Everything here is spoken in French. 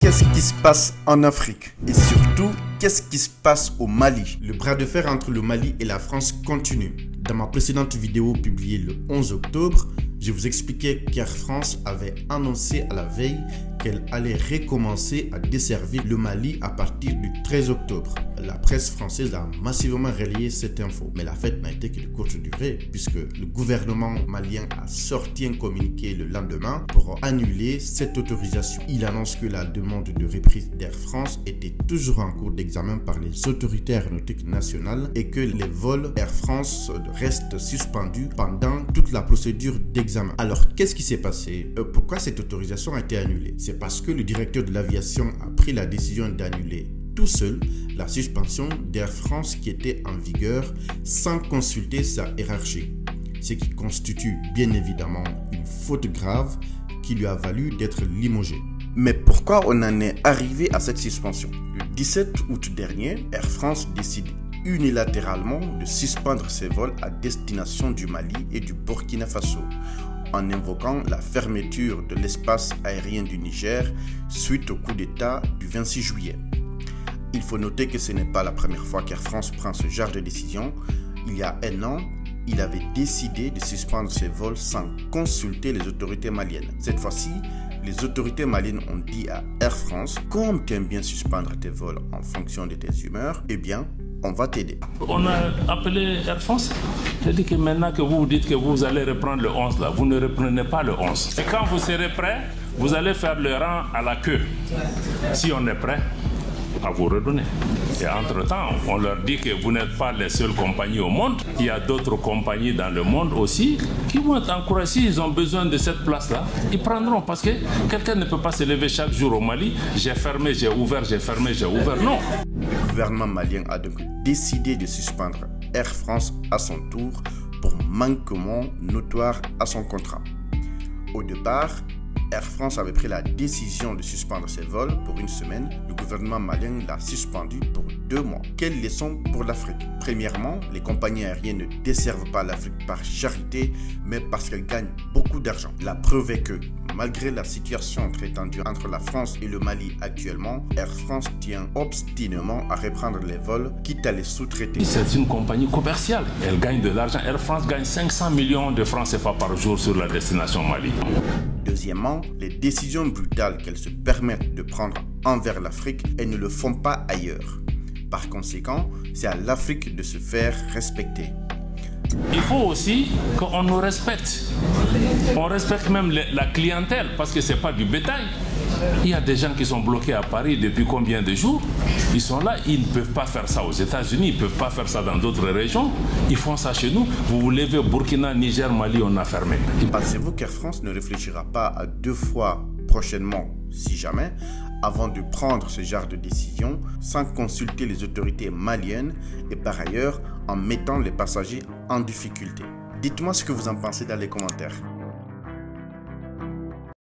Qu'est-ce qui se passe en Afrique? Et surtout, qu'est-ce qui se passe au Mali? Le bras de fer entre le Mali et la France continue. Dans ma précédente vidéo publiée le 11 octobre, je vous expliquais qu'Air France avait annoncé à la veille qu'elle allait recommencer à desservir le Mali à partir du 13 octobre. La presse française a massivement relayé cette info, mais la fête n'a été que de courte durée puisque le gouvernement malien a sorti un communiqué le lendemain pour annuler cette autorisation. Il annonce que la demande de reprise d'Air France était toujours en cours d'examen par les autorités aéronautiques nationales et que les vols Air France restent suspendus pendant toute la procédure d'examen. Alors, qu'est-ce qui s'est passé? Pourquoi cette autorisation a été annulée? C'est parce que le directeur de l'aviation a pris la décision d'annuler tout seul la suspension d'Air France qui était en vigueur sans consulter sa hiérarchie, ce qui constitue bien évidemment une faute grave qui lui a valu d'être limogé. Mais pourquoi on en est arrivé à cette suspension? Le 17 août dernier, Air France décide unilatéralement de suspendre ses vols à destination du Mali et du Burkina Faso en invoquant la fermeture de l'espace aérien du Niger suite au coup d'État du 26 juillet. Il faut noter que ce n'est pas la première fois qu'Air France prend ce genre de décision. Il y a un an, il avait décidé de suspendre ses vols sans consulter les autorités maliennes. Cette fois-ci, les autorités maliennes ont dit à Air France: comme tu aimes bien suspendre tes vols en fonction de tes humeurs, eh bien, on va t'aider. On a appelé Air France. J'ai dit que maintenant que vous dites que vous allez reprendre le 11, là, vous ne reprenez pas le 11. Et quand vous serez prêt, vous allez faire le rang à la queue. Si on est prêt, à vous redonner. Et entre-temps, on leur dit que vous n'êtes pas les seules compagnies au monde. Il y a d'autres compagnies dans le monde aussi qui vont être encouragées. S'ils ont besoin de cette place-là, ils prendront. Parce que quelqu'un ne peut pas se lever chaque jour au Mali. J'ai fermé, j'ai ouvert, j'ai fermé, j'ai ouvert. Non. Le gouvernement malien a donc décidé de suspendre Air France à son tour pour manquement notoire à son contrat. Au départ, Air France avait pris la décision de suspendre ses vols pour une semaine. Le gouvernement malien l'a suspendu pour 2 mois. Quelle leçon pour l'Afrique? Premièrement, les compagnies aériennes ne desservent pas l'Afrique par charité, mais parce qu'elles gagnent beaucoup d'argent. La preuve est que, malgré la situation très tendue entre la France et le Mali actuellement, Air France tient obstinément à reprendre les vols, quitte à les sous-traiter. C'est une compagnie commerciale. Elle gagne de l'argent. Air France gagne 500 millions de francs CFA par jour sur la destination Mali. Deuxièmement, les décisions brutales qu'elles se permettent de prendre envers l'Afrique, elles ne le font pas ailleurs. Par conséquent, c'est à l'Afrique de se faire respecter. Il faut aussi qu'on nous respecte. On respecte même la clientèle parce que ce n'est pas du bétail. Il y a des gens qui sont bloqués à Paris depuis combien de jours? Ils sont là, ils ne peuvent pas faire ça aux États-Unis, ils ne peuvent pas faire ça dans d'autres régions. Ils font ça chez nous. Vous vous levez Burkina, Niger, Mali, on a fermé. Pensez-vous qu'Air France ne réfléchira pas à 2 fois prochainement, si jamais, avant de prendre ce genre de décision sans consulter les autorités maliennes et par ailleurs en mettant les passagers en difficulté? Dites-moi ce que vous en pensez dans les commentaires.